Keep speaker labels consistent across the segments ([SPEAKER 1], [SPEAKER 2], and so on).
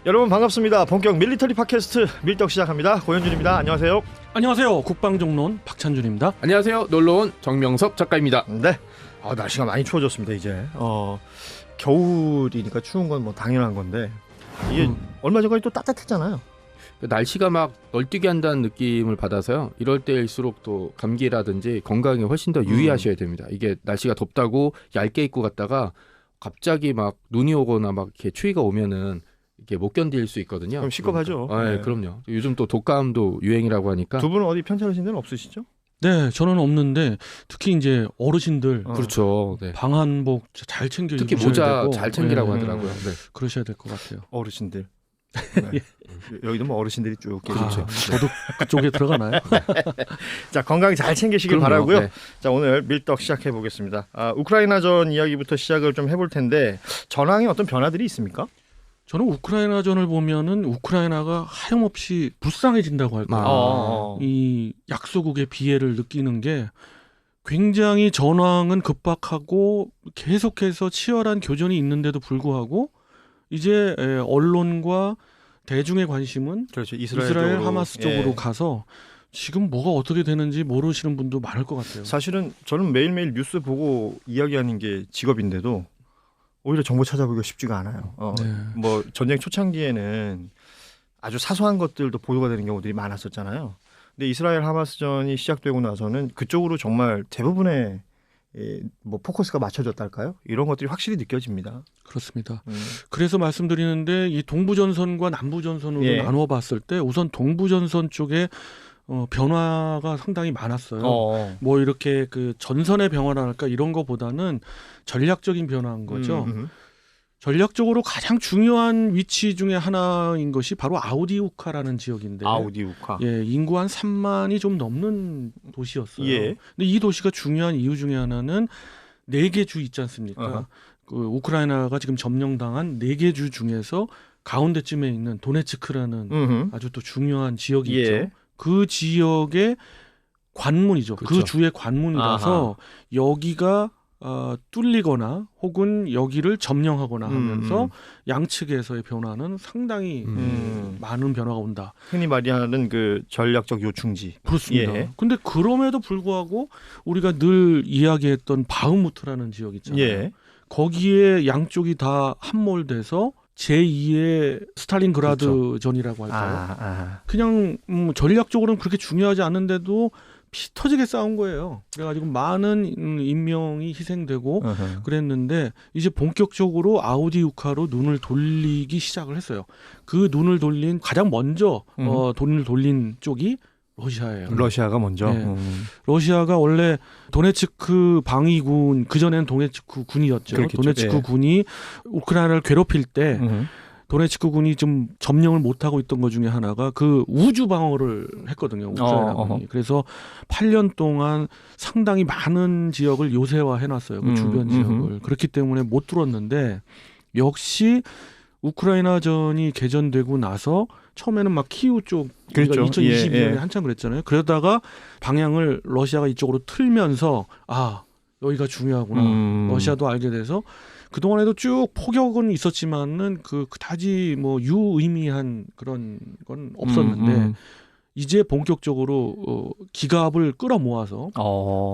[SPEAKER 1] 여러분 반갑습니다. 본격 밀리터리 팟캐스트 밀떡 시작합니다. 고현준입니다. 안녕하세요.
[SPEAKER 2] 안녕하세요. 국방종론 박찬준입니다.
[SPEAKER 3] 안녕하세요. 놀러온 정명섭 작가입니다.
[SPEAKER 1] 네. 날씨가 많이 추워졌습니다. 이제 겨울이니까 추운 건 뭐 당연한 건데 이게 얼마 전까지 또 따뜻했잖아요.
[SPEAKER 3] 날씨가 막 널뛰게 한다는 느낌을 받아서요. 이럴 때일수록 또 감기라든지 건강에 훨씬 더 유의하셔야 됩니다. 이게 날씨가 덥다고 얇게 입고 갔다가 갑자기 막 눈이 오거나 막 이렇게 추위가 오면은 이게 못 견딜 수 있거든요.
[SPEAKER 1] 그럼 시겁하죠.
[SPEAKER 3] 그러니까. 네, 그럼요. 요즘 또 독감도 유행이라고 하니까.
[SPEAKER 1] 두 분은 어디 편찮으신 데는 없으시죠?
[SPEAKER 2] 네, 저는 없는데 특히 이제 어르신들
[SPEAKER 3] 그렇죠. 네.
[SPEAKER 2] 방한복 잘 챙겨
[SPEAKER 3] 특히
[SPEAKER 2] 입으셔야
[SPEAKER 3] 모자
[SPEAKER 2] 되고,
[SPEAKER 3] 잘 챙기라고
[SPEAKER 2] 네,
[SPEAKER 3] 하더라고요. 네.
[SPEAKER 2] 그러셔야 될 것 같아요.
[SPEAKER 1] 어르신들. 네. 여기도 뭐 어르신들이 쭉 계시죠.
[SPEAKER 2] 저도 그쪽에 들어가나요?
[SPEAKER 1] 자, 건강 잘 챙기시길
[SPEAKER 3] 그럼요.
[SPEAKER 1] 바라고요.
[SPEAKER 3] 네.
[SPEAKER 1] 자, 오늘 밀떡 시작해 보겠습니다. 우크라이나전 이야기부터 시작을 좀 해볼 텐데 전황에 어떤 변화들이 있습니까?
[SPEAKER 2] 저는 우크라이나전을 보면은 우크라이나가 하염없이 불쌍해진다고 할까요? 이 약소국의 비애를 느끼는 게 굉장히 전황은 급박하고 계속해서 치열한 교전이 있는데도 불구하고 이제 언론과 대중의 관심은
[SPEAKER 1] 그렇죠.
[SPEAKER 2] 이스라엘 하마스 쪽으로 가서 지금 뭐가 어떻게 되는지 모르시는 분도 많을 것 같아요.
[SPEAKER 1] 사실은 저는 매일매일 뉴스 보고 이야기하는 게 직업인데도 오히려 정보 찾아보기가 쉽지가 않아요.
[SPEAKER 2] 네.
[SPEAKER 1] 뭐 전쟁 초창기에는 아주 사소한 것들도 보도가 되는 경우들이 많았었잖아요. 근데 이스라엘 하마스전이 시작되고 나서는 그쪽으로 정말 대부분의 뭐 포커스가 맞춰졌달까요? 이런 것들이 확실히 느껴집니다.
[SPEAKER 2] 그렇습니다. 그래서 말씀드리는데 이 동부전선과 남부전선으로
[SPEAKER 1] 예.
[SPEAKER 2] 나누어봤을 때 우선 동부전선 쪽에 변화가 상당히 많았어요. 뭐 이렇게 그 전선의 변화랄까 이런 거보다는 전략적인 변화인 거죠. 전략적으로 가장 중요한 위치 중에 하나인 것이 바로 아우디우카라는 지역인데,
[SPEAKER 1] 아우디우카.
[SPEAKER 2] 예, 인구 한 3만이 좀 넘는 도시였어요.
[SPEAKER 1] 예.
[SPEAKER 2] 근데 이 도시가 중요한 이유 중에 하나는 4개 주 있지 않습니까? 그 우크라이나가 지금 점령당한 4개 주 중에서 가운데쯤에 있는 도네츠크라는 아주 또 중요한 지역이
[SPEAKER 1] 예.
[SPEAKER 2] 있죠. 그 지역의 관문이죠.
[SPEAKER 3] 그렇죠.
[SPEAKER 2] 그 주의 관문이라서 여기가 뚫리거나 혹은 여기를 점령하거나 하면서 양측에서의 변화는 상당히 많은 변화가 온다.
[SPEAKER 1] 흔히 말하는 그 전략적 요충지.
[SPEAKER 2] 그렇습니다.
[SPEAKER 1] 예.
[SPEAKER 2] 근데 그럼에도 불구하고 우리가 늘 이야기했던 바흐무트라는 지역 있잖아요.
[SPEAKER 1] 예.
[SPEAKER 2] 거기에 양쪽이 다 함몰돼서 제2의 스탈린그라드
[SPEAKER 1] 그렇죠.
[SPEAKER 2] 전이라고 할까요?
[SPEAKER 1] 아.
[SPEAKER 2] 그냥 전략적으로는 그렇게 중요하지 않은데도 피 터지게 싸운 거예요. 그래가지고 많은 인명이 희생되고 그랬는데 이제 본격적으로 아우디우카로 눈을 돌리기 시작을 했어요. 그 눈을 돌린 가장 먼저 눈을 돌린 쪽이 러시아예요.
[SPEAKER 1] 러시아가 먼저.
[SPEAKER 2] 네. 러시아가 원래 도네츠크 방위군, 그전엔 도네츠크 군이었죠.
[SPEAKER 1] 그렇겠죠.
[SPEAKER 2] 도네츠크
[SPEAKER 1] 예.
[SPEAKER 2] 군이 우크라이나를 괴롭힐 때 도네츠크 군이 좀 점령을 못하고 있던 것 중에 하나가 그 우주 방어를 했거든요. 우크라이나 군이. 그래서 8년 동안 상당히 많은 지역을 요새화 해놨어요. 그 주변 지역을. 그렇기 때문에 못 뚫었는데 역시 우크라이나전이 개전되고 나서 처음에는 막 키우 쪽
[SPEAKER 1] 그렇죠.
[SPEAKER 2] 2022년에
[SPEAKER 1] 예.
[SPEAKER 2] 한참 그랬잖아요. 그러다가 방향을 러시아가 이쪽으로 틀면서 여기가 중요하구나. 러시아도 알게 돼서 그동안에도 쭉 포격은 있었지만은 그다지 뭐 유의미한 그런 건 없었는데 이제 본격적으로 기갑을 끌어모아서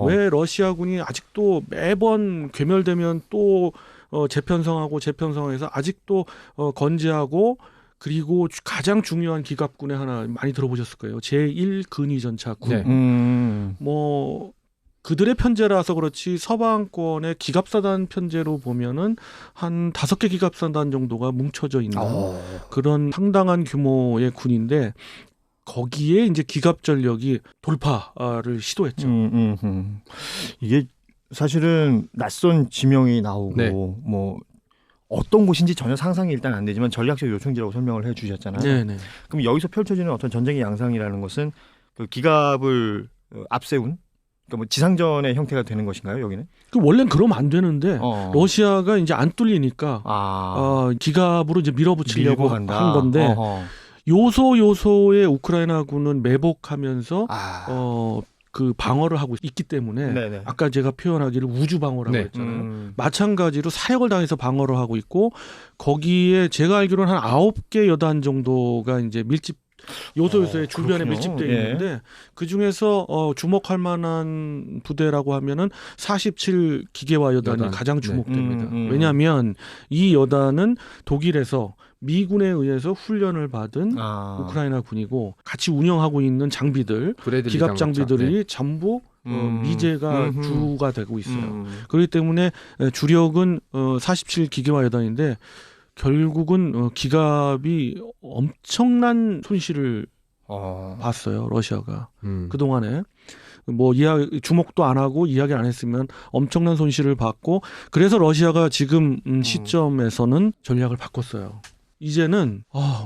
[SPEAKER 2] 왜 러시아군이 아직도 매번 괴멸되면 또 재편성해서 아직도 건재하고 그리고 가장 중요한 기갑군의 하나 많이 들어보셨을 거예요. 제1근위전차군.
[SPEAKER 3] 네.
[SPEAKER 2] 뭐 그들의 편제라서 그렇지 서방권의 기갑사단 편제로 보면은 한 5개 기갑사단 정도가 뭉쳐져 있는 그런 상당한 규모의 군인데 거기에 이제 기갑 전력이 돌파를 시도했죠.
[SPEAKER 1] 이게 사실은 낯선 지명이 나오고
[SPEAKER 3] 네.
[SPEAKER 1] 뭐 어떤 곳인지 전혀 상상이 일단 안 되지만 전략적 요충지라고 설명을 해주셨잖아요.
[SPEAKER 2] 네네.
[SPEAKER 1] 그럼 여기서 펼쳐지는 어떤 전쟁의 양상이라는 것은 그 기갑을 앞세운 그러니까 뭐 지상전의 형태가 되는 것인가요, 여기는?
[SPEAKER 2] 원래는 그러면 안 되는데 러시아가 이제 안 뚫리니까 기갑으로 이제 밀어붙이려고 한 건데 요소의 우크라이나군은 매복하면서 그 방어를 하고 있기 때문에
[SPEAKER 1] 네네.
[SPEAKER 2] 아까 제가 표현하기를 우주 방어라고
[SPEAKER 3] 네.
[SPEAKER 2] 했잖아요. 마찬가지로 사역을 당해서 방어를 하고 있고 거기에 제가 알기로는 한 9개 여단 정도가 이제 밀집 요소의 주변에
[SPEAKER 1] 그렇군요.
[SPEAKER 2] 밀집되어
[SPEAKER 1] 예.
[SPEAKER 2] 있는데 그 중에서 주목할 만한 부대라고 하면은 47 기계화 여단이
[SPEAKER 3] 여단.
[SPEAKER 2] 가장
[SPEAKER 3] 네.
[SPEAKER 2] 주목됩니다. 왜냐하면 이 여단은 독일에서 미군에 의해서 훈련을 받은 우크라이나 군이고 같이 운영하고 있는 장비들,
[SPEAKER 3] 브래들리
[SPEAKER 2] 기갑
[SPEAKER 3] 장갑차.
[SPEAKER 2] 장비들이
[SPEAKER 3] 네.
[SPEAKER 2] 전부 미제가 주가 되고 있어요. 그렇기 때문에 주력은 47 기계화 여단인데 결국은 기갑이 엄청난 손실을 봤어요. 러시아가 그 동안에 뭐 주목도 안 하고 이야기 안 했으면 엄청난 손실을 봤고 그래서 러시아가 지금 시점에서는 전략을 바꿨어요. 이제는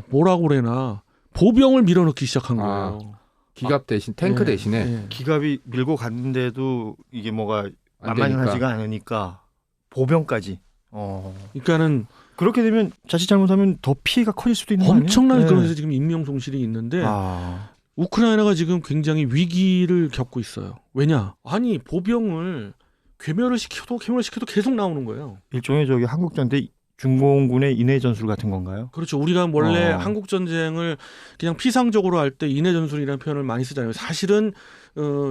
[SPEAKER 2] 뭐라고 그래나 보병을 밀어넣기 시작한 거예요.
[SPEAKER 3] 기갑 대신 탱크
[SPEAKER 2] 네,
[SPEAKER 3] 대신에
[SPEAKER 2] 네.
[SPEAKER 1] 기갑이 밀고 갔는데도 이게 뭐가
[SPEAKER 3] 안
[SPEAKER 1] 만만하지가 않으니까 보병까지.
[SPEAKER 2] 그러니까는
[SPEAKER 1] 그렇게 되면 자칫 잘못하면 더 피해가 커질 수도 있는 거 아니에요?
[SPEAKER 2] 엄청난 그래서 지금 인명 손실이 있는데 우크라이나가 지금 굉장히 위기를 겪고 있어요. 왜냐? 아니 보병을 괴멸시켜도 계속 나오는 거예요.
[SPEAKER 1] 일종의 저기 한국전대 중공군의 인해 전술 같은 건가요?
[SPEAKER 2] 그렇죠. 우리가 원래 한국 전쟁을 그냥 피상적으로 할 때 인해 전술이라는 표현을 많이 쓰잖아요. 사실은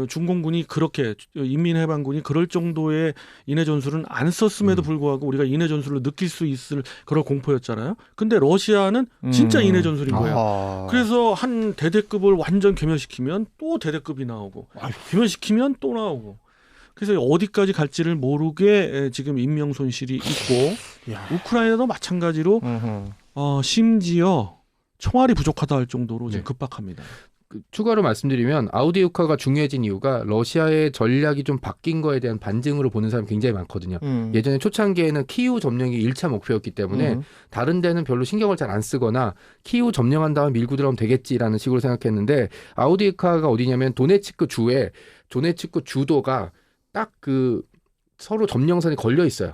[SPEAKER 2] 중공군이 그렇게 인민해방군이 그럴 정도의 인해 전술은 안 썼음에도 불구하고 우리가 인해 전술로 느낄 수 있을 그런 공포였잖아요. 근데 러시아는 진짜 인해 전술인 거예요. 그래서 한 대대급을 완전 괴멸시키면 또 대대급이 나오고 괴멸시키면 또 나오고 그래서 어디까지 갈지를 모르게 지금 인명 손실이 있고 우크라이나도 마찬가지로 심지어 총알이 부족하다 할 정도로 지금 급박합니다.
[SPEAKER 3] 추가로 말씀드리면 아우디우카가 중요해진 이유가 러시아의 전략이 좀 바뀐 거에 대한 반증으로 보는 사람이 굉장히 많거든요. 예전에 초창기에는 키이우 점령이 1차 목표였기 때문에 다른 데는 별로 신경을 잘 안 쓰거나 키이우 점령한 다음에 밀고 들어오면 되겠지라는 식으로 생각했는데 아우디우카가 어디냐면 도네츠크 주에 도네츠크 주도가 딱 그 서로 점령선이 걸려 있어요.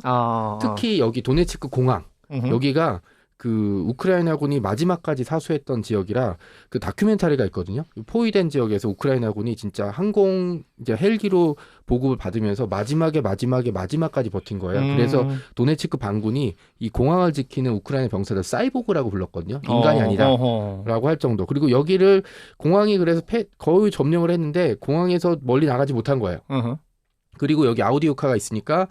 [SPEAKER 3] 특히 여기 도네츠크 공항 여기가 그 우크라이나군이 마지막까지 사수했던 지역이라 그 다큐멘터리가 있거든요. 포위된 지역에서 우크라이나군이 진짜 항공 이제 헬기로 보급을 받으면서 마지막까지 버틴 거예요. 그래서 도네츠크 반군이 이 공항을 지키는 우크라이나 병사들 사이보그라고 불렀거든요. 인간이 아니다라고 할 정도. 그리고 여기를 공항이 그래서 거의 점령을 했는데 공항에서 멀리 나가지 못한 거예요. 그리고 여기 아우디우카가 있으니까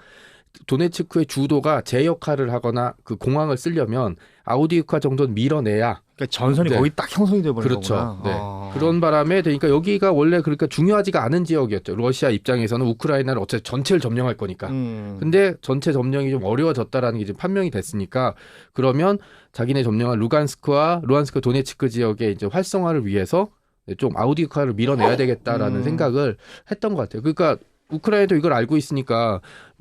[SPEAKER 3] 도네츠크의 주도가 제 역할을 하거나 그 공항을 쓰려면 아우디우카 정도는 밀어내야
[SPEAKER 1] 그러니까 전선이 거기 딱 형성이 돼 버린
[SPEAKER 3] 그렇죠.
[SPEAKER 1] 거구나.
[SPEAKER 3] 네. 그런 바람에 그러니까 여기가 원래 그러니까 중요하지가 않은 지역이었죠. 러시아 입장에서는 우크라이나를 어차피 전체를 점령할 거니까. 근데 전체 점령이 좀 어려워졌다라는 게 지금 판명이 됐으니까 그러면 자기네 점령한 루간스크와 루한스크 도네츠크 지역의 이제 활성화를 위해서 좀 아우디우카를 밀어내야 되겠다라는 생각을 했던 것 같아요. 그러니까 우크라이나도 이걸 알고 있으니까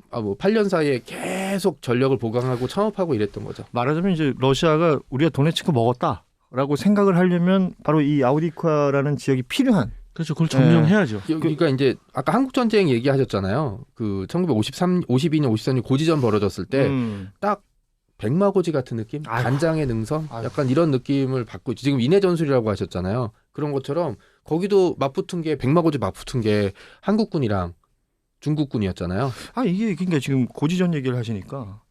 [SPEAKER 3] 뭐 8년 사이에 계속 전력을 보강하고 창업하고 이랬던 거죠.
[SPEAKER 1] 말하자면 이제 러시아가 우리가 도네츠크 먹었다라고 생각을 하려면 바로 이 아우디우카라는 지역이 필요한.
[SPEAKER 2] 그렇죠. 그걸 점령해야죠.
[SPEAKER 3] 그러니까 이제 아까 한국 전쟁 얘기하셨잖아요. 그 1952년, 53년 고지전 벌어졌을 때 딱 백마고지 같은 느낌? 간장의 능선? 약간 이런 느낌을 받고 있죠. 지금 인해 전술이라고 하셨잖아요. 그런 것처럼 거기도 맞붙은 게 백마고지 맞붙은 게 한국군이랑 중국군이었잖아요.
[SPEAKER 1] 이게 그러니까 지금 고지전 얘기를 하시니까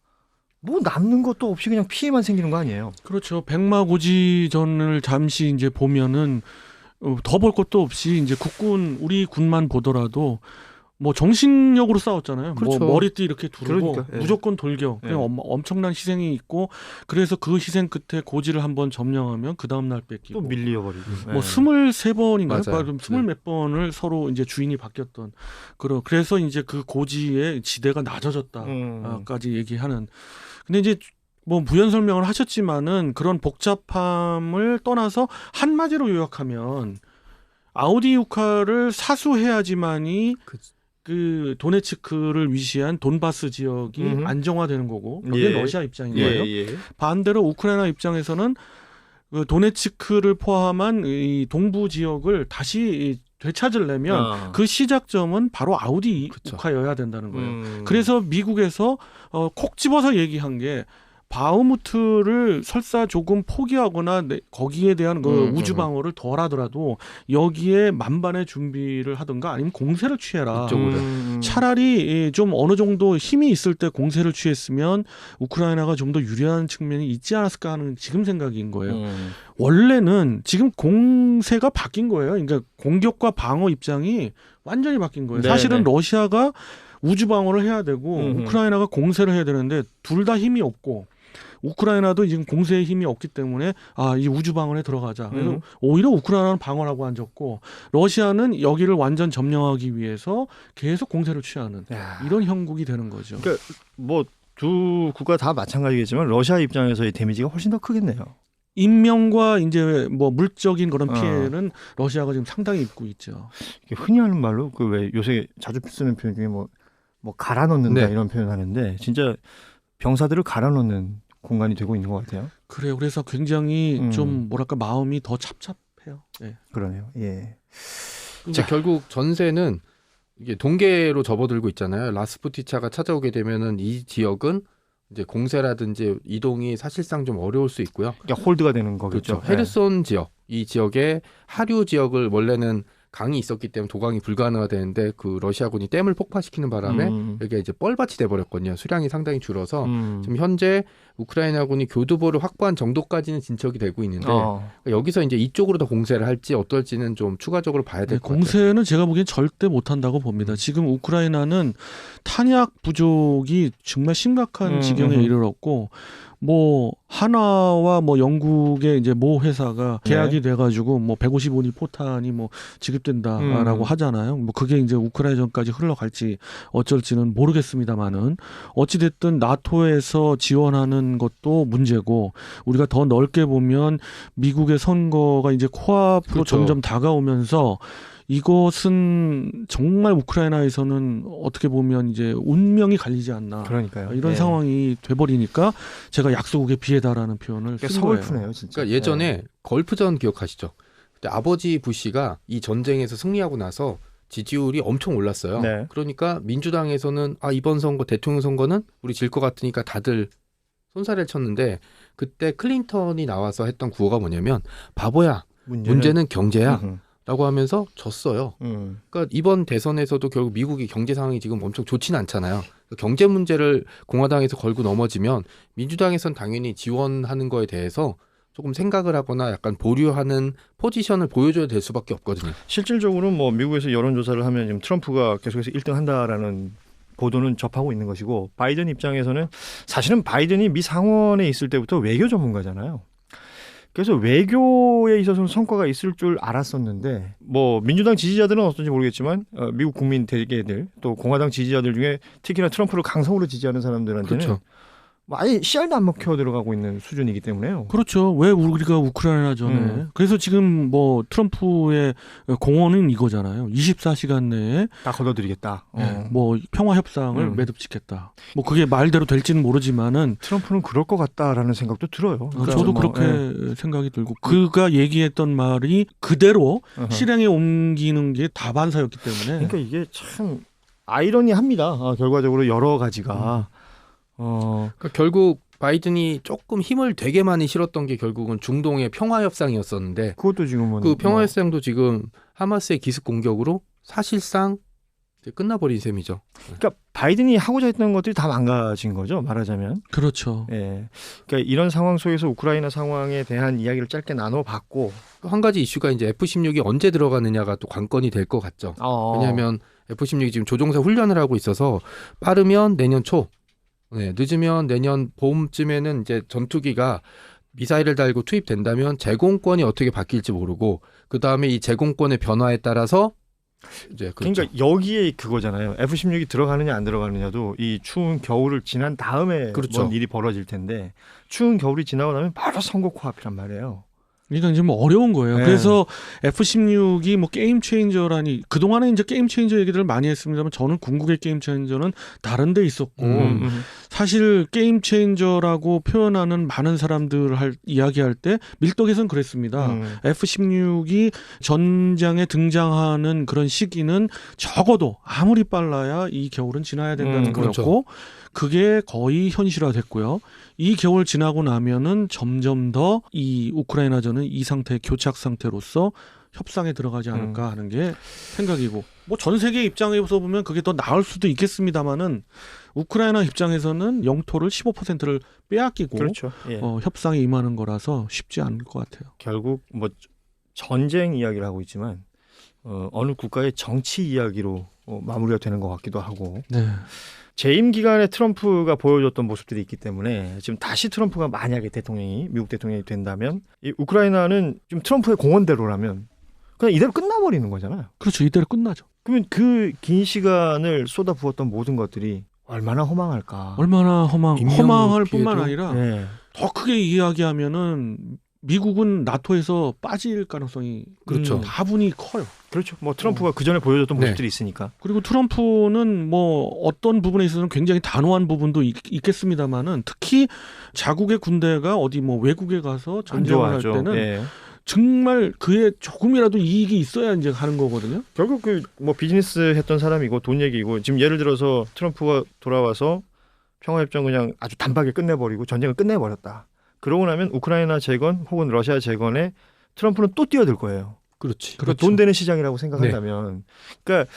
[SPEAKER 1] 뭐 남는 것도 없이 그냥 피해만 생기는 거 아니에요?
[SPEAKER 2] 그렇죠. 백마고지전을 잠시 이제 보면은 더 볼 것도 없이 이제 우리 군만 보더라도 뭐 정신력으로 싸웠잖아요.
[SPEAKER 1] 그렇죠.
[SPEAKER 2] 뭐 머리띠 이렇게 두르고
[SPEAKER 1] 그러니까,
[SPEAKER 2] 무조건 돌격. 그냥 엄청난 희생이 있고 그래서 그 희생 끝에 고지를 한번 점령하면 그 다음 날 뺏기고
[SPEAKER 1] 또 밀려버리고.
[SPEAKER 2] 뭐 23번인가요?
[SPEAKER 3] 맞아요.
[SPEAKER 2] 20몇 번을 서로 이제 주인이 바뀌었던 그래서 이제 그 고지의 지대가 낮아졌다까지 얘기하는. 근데 이제 뭐 부연 설명을 하셨지만은 그런 복잡함을 떠나서 한마디로 요약하면 아우디우카를 사수해야지만이 그 도네츠크를 위시한 돈바스 지역이 안정화되는 거고 그게 러시아 입장인 거예요. 반대로 우크라이나 입장에서는 그 도네츠크를 포함한 이 동부 지역을 다시 되찾으려면 그 시작점은 바로 아우디우카여야 된다는 거예요. 그래서 미국에서 콕 집어서 얘기한 게 바흐무트를 설사 조금 포기하거나 거기에 대한 그 우주 방어를 덜 하더라도 여기에 만반의 준비를 하든가 아니면 공세를 취해라.
[SPEAKER 3] 이쪽으로.
[SPEAKER 2] 차라리 좀 어느 정도 힘이 있을 때 공세를 취했으면 우크라이나가 좀 더 유리한 측면이 있지 않았을까 하는 지금 생각인 거예요. 원래는 지금 공세가 바뀐 거예요. 그러니까 공격과 방어 입장이 완전히 바뀐 거예요.
[SPEAKER 1] 네네.
[SPEAKER 2] 사실은 러시아가 우주 방어를 해야 되고 우크라이나가 공세를 해야 되는데 둘 다 힘이 없고 우크라이나도 지금 공세에 힘이 없기 때문에 이 우주 방어에 들어가자. 그래서 오히려 우크라이나는 방어라고 앉았고 러시아는 여기를 완전 점령하기 위해서 계속 공세를 취하는 이런 형국이 되는 거죠.
[SPEAKER 1] 그러니까 뭐 두 국가 다 마찬가지겠지만 러시아 입장에서의 데미지가 훨씬 더 크겠네요.
[SPEAKER 2] 인명과 이제 뭐 물적인 그런 피해는 러시아가 지금 상당히 입고 있죠.
[SPEAKER 1] 흔히 하는 말로 그 왜 요새 자주 쓰는 표현 중에 뭐 갈아 넣는다
[SPEAKER 3] 네.
[SPEAKER 1] 이런 표현 하는데 진짜 병사들을 갈아 넣는 공간이 되고 있는 것 같아요.
[SPEAKER 2] 그래요. 그래서 굉장히 좀 뭐랄까 마음이 더 찹찹해요. 네.
[SPEAKER 1] 그러네요. 예.
[SPEAKER 3] 이제 결국 전세는 이게 동계로 접어들고 있잖아요. 라스푸티차가 찾아오게 되면은 이 지역은 이제 공세라든지 이동이 사실상 좀 어려울 수 있고요.
[SPEAKER 1] 그러니까 홀드가 되는 거겠죠.
[SPEAKER 3] 그렇죠. 헤르손 지역, 이 지역의 하류 지역을 원래는 강이 있었기 때문에 도강이 불가능하되는데 그 러시아군이 댐을 폭파시키는 바람에 여기가 이제 뻘밭이 돼버렸거든요. 수량이 상당히 줄어서 지금 현재 우크라이나군이 교두보를 확보한 정도까지는 진척이 되고 있는데 여기서 이제 이쪽으로 더 공세를 할지 어떨지는 좀 추가적으로 봐야 될 것 같아요.
[SPEAKER 2] 공세는 제가 보기엔 절대 못한다고 봅니다. 지금 우크라이나는 탄약 부족이 정말 심각한 지경에 이르렀고 뭐 하나와 뭐 영국의 이제 모 회사가 계약이 돼가지고 뭐 155리 포탄이 뭐 지급된다라고 하잖아요. 뭐 그게 이제 우크라이나전까지 흘러갈지 어쩔지는 모르겠습니다만은 어찌 됐든 나토에서 지원하는 것도 문제고 우리가 더 넓게 보면 미국의 선거가 이제 코앞으로
[SPEAKER 3] 그렇죠.
[SPEAKER 2] 점점 다가오면서. 이것은 정말 우크라이나에서는 어떻게 보면 이제 운명이 갈리지 않나.
[SPEAKER 1] 그러니까요.
[SPEAKER 2] 이런 상황이 돼버리니까 제가 약소국의 비애다라는 표현을 쓴 거예요.
[SPEAKER 1] 서글프네요, 진짜.
[SPEAKER 3] 그러니까 예전에 걸프전 기억하시죠? 그때 아버지 부시가 이 전쟁에서 승리하고 나서 지지율이 엄청 올랐어요.
[SPEAKER 1] 네.
[SPEAKER 3] 그러니까 민주당에서는 이번 선거 대통령 선거는 우리 질 것 같으니까 다들 손살을 쳤는데 그때 클린턴이 나와서 했던 구호가 뭐냐면 바보야 문제는 경제야 라고 하면서 졌어요. 그러니까 이번 대선에서도 결국 미국이 경제 상황이 지금 엄청 좋지는 않잖아요. 경제 문제를 공화당에서 걸고 넘어지면 민주당에선 당연히 지원하는 거에 대해서 조금 생각을 하거나 약간 보류하는 포지션을 보여줘야 될 수밖에 없거든요.
[SPEAKER 1] 실질적으로 뭐 미국에서 여론조사를 하면 지금 트럼프가 계속해서 1등 한다라는 보도는 접하고 있는 것이고 바이든 입장에서는 사실은 바이든이 미 상원에 있을 때부터 외교 전문가잖아요. 그래서 외교에 있어서는 성과가 있을 줄 알았었는데 뭐 민주당 지지자들은 어떤지 모르겠지만 미국 국민 대개들 또 공화당 지지자들 중에 특히나 트럼프를 강성으로 지지하는 사람들한테는
[SPEAKER 3] 그렇죠.
[SPEAKER 1] 아예 씨알도 안 먹혀 들어가고 있는 수준이기 때문에요.
[SPEAKER 2] 그렇죠. 왜 우리가 우크라이나 전에 그래서 지금 뭐 트럼프의 공언은 이거잖아요. 24시간 내에
[SPEAKER 1] 다 걷어들이겠다.
[SPEAKER 2] 뭐 평화 협상을 매듭짓겠다. 뭐 그게 말대로 될지는 모르지만은
[SPEAKER 1] 트럼프는 그럴 것 같다라는 생각도 들어요. 그러니까
[SPEAKER 2] 저도
[SPEAKER 1] 뭐,
[SPEAKER 2] 그렇게 생각이 들고 그가 얘기했던 말이 그대로 실행에 옮기는 게 다반사였기 때문에
[SPEAKER 1] 그러니까 이게 참 아이러니합니다. 결과적으로 여러 가지가.
[SPEAKER 3] 그러니까 결국 바이든이 조금 힘을 되게 많이 실었던 게 결국은 중동의 평화 협상이었었는데
[SPEAKER 1] 그것도 지금은
[SPEAKER 3] 그 평화 협상도 지금 하마스의 기습 공격으로 사실상 이제 끝나버린 셈이죠.
[SPEAKER 1] 그러니까 바이든이 하고자 했던 것들이 다 망가진 거죠. 말하자면.
[SPEAKER 2] 그렇죠.
[SPEAKER 1] 예. 그러니까 이런 상황 속에서 우크라이나 상황에 대한 이야기를 짧게 나눠봤고
[SPEAKER 3] 한 가지 이슈가 이제 F-16이 언제 들어가느냐가 또 관건이 될 것 같죠. 왜냐하면 F-16이 지금 조종사 훈련을 하고 있어서 빠르면 내년 초, 늦으면 내년 봄쯤에는 이제 전투기가 미사일을 달고 투입된다면 제공권이 어떻게 바뀔지 모르고 그 다음에 이 제공권의 변화에 따라서 이제 그렇죠.
[SPEAKER 1] 그러니까 여기에 그거잖아요. F-16이 들어가느냐 안 들어가느냐도 이 추운 겨울을 지난 다음에
[SPEAKER 3] 그렇죠.
[SPEAKER 1] 뭔 일이 벌어질 텐데 추운 겨울이 지나고 나면 바로 선거 코앞이란 말이에요.
[SPEAKER 2] 그러니까 이제 뭐 어려운 거예요.
[SPEAKER 1] 네.
[SPEAKER 2] 그래서 F-16이 뭐 게임 체인저라니 그동안에 이제 게임 체인저 얘기들을 많이 했습니다만 저는 궁극의 게임 체인저는 다른 데 있었고 사실 게임 체인저라고 표현하는 많은 사람들 이야기할 때 밀떡에선 그랬습니다. F-16이 전장에 등장하는 그런 시기는 적어도 아무리 빨라야 이 겨울은 지나야 된다는
[SPEAKER 3] 그렇죠.
[SPEAKER 2] 거였고 그게 거의 현실화됐고요. 이 겨울 지나고 나면은 점점 더 이 우크라이나전은 이 상태 교착 상태로서 협상에 들어가지 않을까 하는 게 생각이고 뭐 전 세계 입장에서 보면 그게 더 나을 수도 있겠습니다만은 우크라이나 입장에서는 영토를 15%를 빼앗기고
[SPEAKER 1] 그렇죠. 예.
[SPEAKER 2] 협상에 임하는 거라서 쉽지 않을 것 같아요.
[SPEAKER 1] 결국 뭐 전쟁 이야기를 하고 있지만 어느 국가의 정치 이야기로 마무리가 되는 것 같기도 하고
[SPEAKER 2] 네.
[SPEAKER 1] 재임 기간에 트럼프가 보여줬던 모습들이 있기 때문에 지금 다시 트럼프가 만약에 미국 대통령이 된다면 이 우크라이나는 지금 트럼프의 공언대로라면 그냥 이대로 끝나버리는 거잖아요.
[SPEAKER 2] 그렇죠. 이대로 끝나죠.
[SPEAKER 1] 그러면 그 긴 시간을 쏟아부었던 모든 것들이 얼마나 허망할까.
[SPEAKER 2] 얼마나 허망할 뿐만
[SPEAKER 3] 피해도?
[SPEAKER 2] 아니라
[SPEAKER 1] 네.
[SPEAKER 2] 더 크게 이야기하면은 미국은 나토에서 빠질 가능성이
[SPEAKER 3] 그렇죠.
[SPEAKER 2] 다분히 커요.
[SPEAKER 1] 그렇죠. 뭐 트럼프가 그 전에 보여줬던
[SPEAKER 3] 네.
[SPEAKER 1] 모습들이 있으니까.
[SPEAKER 2] 그리고 트럼프는 뭐 어떤 부분에 있어서는 굉장히 단호한 부분도 있겠습니다만은 특히 자국의 군대가 어디 뭐 외국에 가서 전쟁을 할 때는
[SPEAKER 1] 예.
[SPEAKER 2] 정말 그에 조금이라도 이익이 있어야 이제 하는 거거든요.
[SPEAKER 1] 결국 그 뭐 비즈니스 했던 사람이고 돈 얘기고 지금 예를 들어서 트럼프가 돌아와서 평화협정 그냥 아주 단박에 끝내버리고 전쟁을 끝내버렸다. 그러고 나면 우크라이나 재건 혹은 러시아 재건에 트럼프는 또 뛰어들 거예요.
[SPEAKER 3] 그렇지.
[SPEAKER 1] 그러니까 돈 되는 시장이라고 생각한다면, 그러니까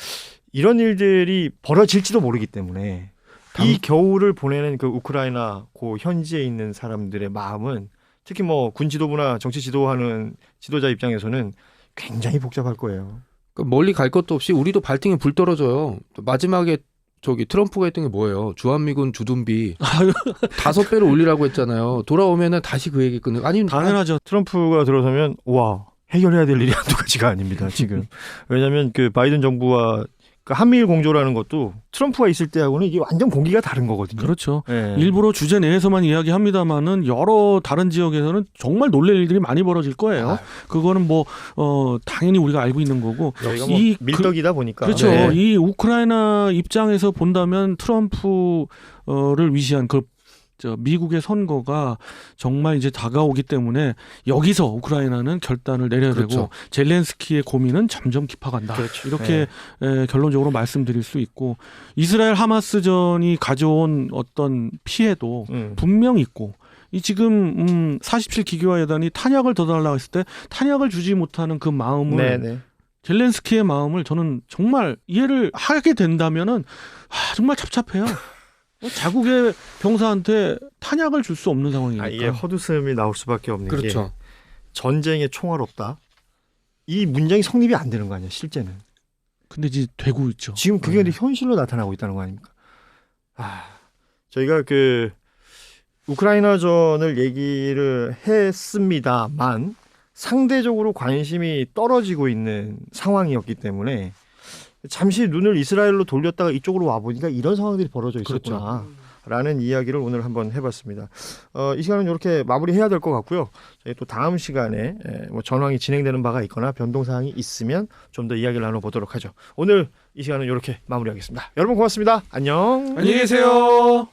[SPEAKER 1] 이런 일들이 벌어질지도 모르기 때문에 이 겨울을 보내는 그 우크라이나 그 현지에 있는 사람들의 마음은 특히 뭐 군 지도부나 정치 지도하는 지도자 입장에서는 굉장히 복잡할 거예요.
[SPEAKER 3] 그러니까 멀리 갈 것도 없이 우리도 발등에 불 떨어져요. 마지막에 트럼프가 했던 게 뭐예요? 주한미군 주둔비 5배로 올리라고 했잖아요. 돌아오면은 다시 그 얘기 끊는. 아니
[SPEAKER 2] 당연하죠.
[SPEAKER 1] 트럼프가 들어서면 와 해결해야 될 일이 한두 가지가 아닙니다. 지금 왜냐하면 그 바이든 정부와 그 한미일 공조라는 것도 트럼프가 있을 때하고는 이게 완전 공기가 다른 거거든요.
[SPEAKER 2] 그렇죠.
[SPEAKER 1] 예.
[SPEAKER 2] 일부러 주제 내에서만 이야기합니다만은 여러 다른 지역에서는 정말 놀랄 일들이 많이 벌어질 거예요.
[SPEAKER 1] 아.
[SPEAKER 2] 그거는 뭐 당연히 우리가 알고 있는 거고.
[SPEAKER 1] 저희가 뭐 밀떡이다 보니까
[SPEAKER 2] 그렇죠.
[SPEAKER 1] 네.
[SPEAKER 2] 이 우크라이나 입장에서 본다면 트럼프를 위시한 미국의 선거가 정말 이제 다가오기 때문에 여기서 우크라이나는 결단을 내려야
[SPEAKER 3] 그렇죠.
[SPEAKER 2] 되고 젤렌스키의 고민은 점점 깊어간다.
[SPEAKER 1] 그렇죠.
[SPEAKER 2] 이렇게 결론적으로 말씀드릴 수 있고 이스라엘 하마스전이 가져온 어떤 피해도 분명히 있고 이 지금 47 기교화 여단이 탄약을 더 달라고 했을 때 탄약을 주지 못하는 그 마음을
[SPEAKER 1] 네네.
[SPEAKER 2] 젤렌스키의 마음을 저는 정말 이해를 하게 된다면은 정말 답답해요. 자국의 병사한테 탄약을 줄 수 없는 상황이니까.
[SPEAKER 1] 이게 헛웃음이 나올 수밖에 없는 게
[SPEAKER 3] 그렇죠.
[SPEAKER 1] 전쟁에 총알 없다. 이 문장이 성립이 안 되는 거 아니야 실제는.
[SPEAKER 2] 근데 이제 되고 있죠.
[SPEAKER 1] 지금 그게 근데 현실로 나타나고 있다는 거 아닙니까? 저희가 그 우크라이나전을 얘기를 했습니다만 상대적으로 관심이 떨어지고 있는 상황이었기 때문에 잠시 눈을 이스라엘로 돌렸다가 이쪽으로 와보니까 이런 상황들이 벌어져 있었구나. 라는 이야기를 오늘 한번 해봤습니다. 이 시간은 이렇게 마무리해야 될 것 같고요. 저희 또 다음 시간에 뭐 전황이 진행되는 바가 있거나 변동사항이 있으면 좀 더 이야기를 나눠보도록 하죠. 오늘 이 시간은 이렇게 마무리하겠습니다. 여러분 고맙습니다. 안녕.
[SPEAKER 2] 안녕히 계세요.